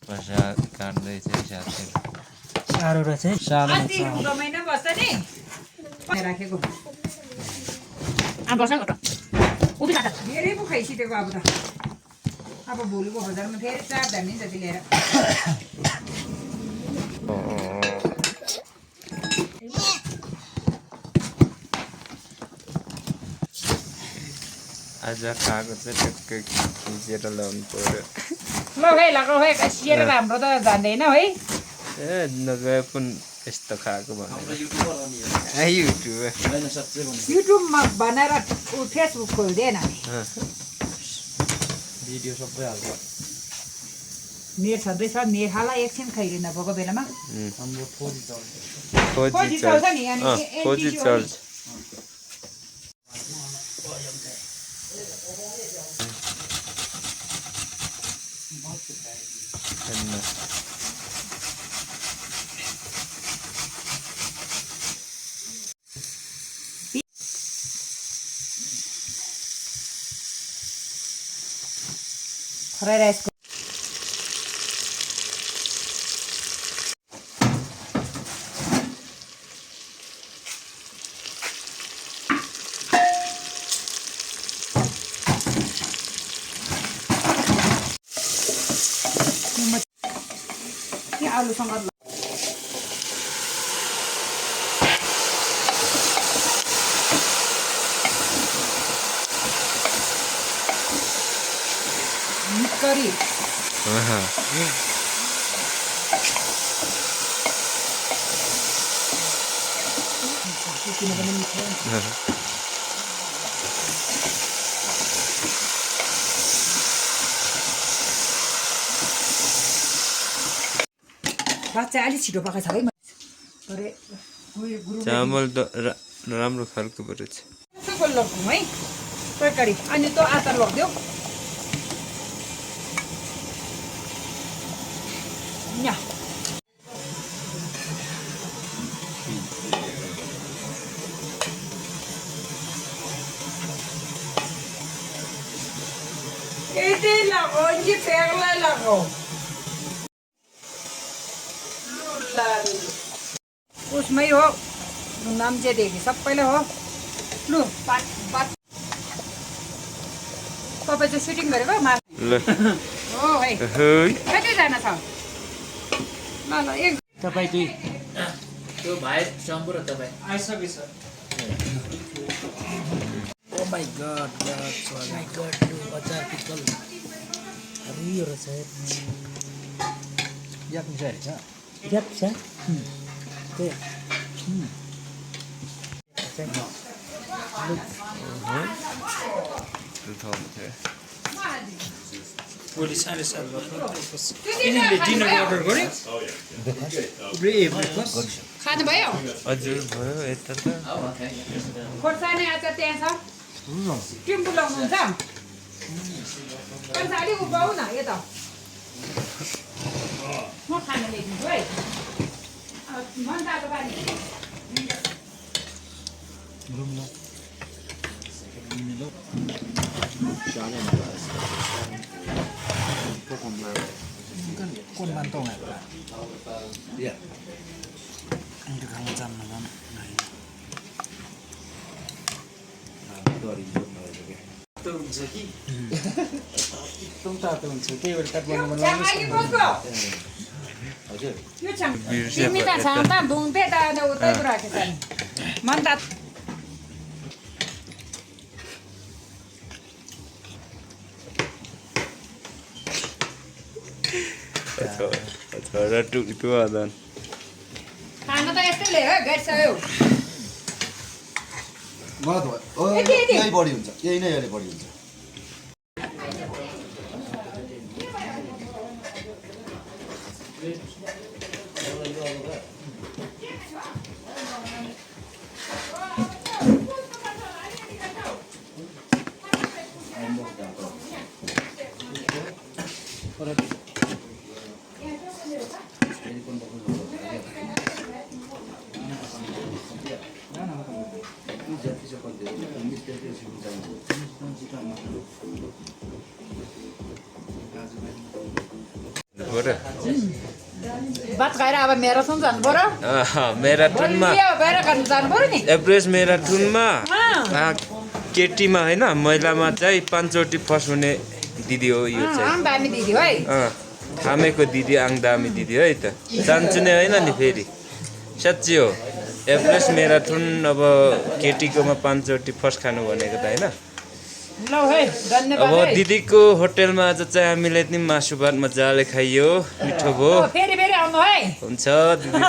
पर्सा काट्दै चाहिँ साथै साह्रो रहेछ है साह्रो अस्ति महिना बस्छ नि राखेको धेरै पो खाइसकेको अब त अब भोलिको बजारमा फेरि 4 धामी जति लिएर आज खाएको चाहिँ टक्कै खिचेर ल्याउनु पर्यो ल है लगाउ है कसिएर हाम्रो त जान्दैन है ए नगए पनि यस्तो खाएको भनेर युट्युबमा बनाएर फेसबुक खोल्दैन भिडियो सबै हाल्छ नेट छँदैछ नेट हाला एकछिन खैरिन भएको बेलामा हाम्रो फोजी चल्छ खोजी चल्छ नि अनि खोजी चल्छ फ्राई राइसको आलुसँग करी बच्चा अलि छिटो पकाएको छ है चामल त राम्रो खालको परेछ लग्नु है तरकारी अनि त आचार लगिदेऊ यति लगाऊ कि फ्याक्ला लगाऊ उसमै हो नाम चाहिँ देखि सबैले हो लु तपाईँ चाहिँ सुटिङ गरेको हो है कतिजना छ ल ल एक तपाईँ दुई त्यो भाइ शम्भु र तपाईँ आइसकेछ ओ माई गॉड अचार पिकल रियो रहेछ याक मिसाइ छ याक छ त्यही भोलि 7:30 यिनीहरूले डिनर अर्डर गर्यो खानुभयो हजुर भयो यता त खोर्सानी आचार त्यहाँ छ टिम्बु लाउनुहुन्छ पैसा अलिक उभाउ न यता म खाना ल्याइदिन्छु है मन तातो पानी कोन mantong ya Pak? Iya. Ini kang jam naman. Itu हुन्छ कि तुम तातो हुन्छ त्यही भएर काट बनाउन हजुर यो छ तिमी त सान्ता दुङते त उतै राखेछ नि मन त छोरा टुक्टु आदन खाना त यस्तैले हो गइसक्यो मलाई त यही बढी हुन्छ यही नै अहिले बढी हुन्छ हो र भात खाएर अब म्याराथन जानु पर्यो म्याराथनमा भएर खानु जानु पर्यो नि एभरेस्ट म्याराथनमा केटीमा होइन महिलामा चाहिँ 5 चोटि फर्स्ट हुने दिदी हो यो चाहिँ दामी दिदी है थामेको दिदी दामी दिदी है त जान्छु नै होइन नि फेरि साँच्ची हो एभरेस्ट म्याराथन अब केटीकोमा 5 चोटि फर्स्ट खानु भनेको त होइन ल है धन्यवाद अब दिदीको होटेलमा आज चाहिँ हामीले नि मासु भात मजाले खाइयो मिठो भयो फेरि फेरि आउनु है हुन्छ दिदी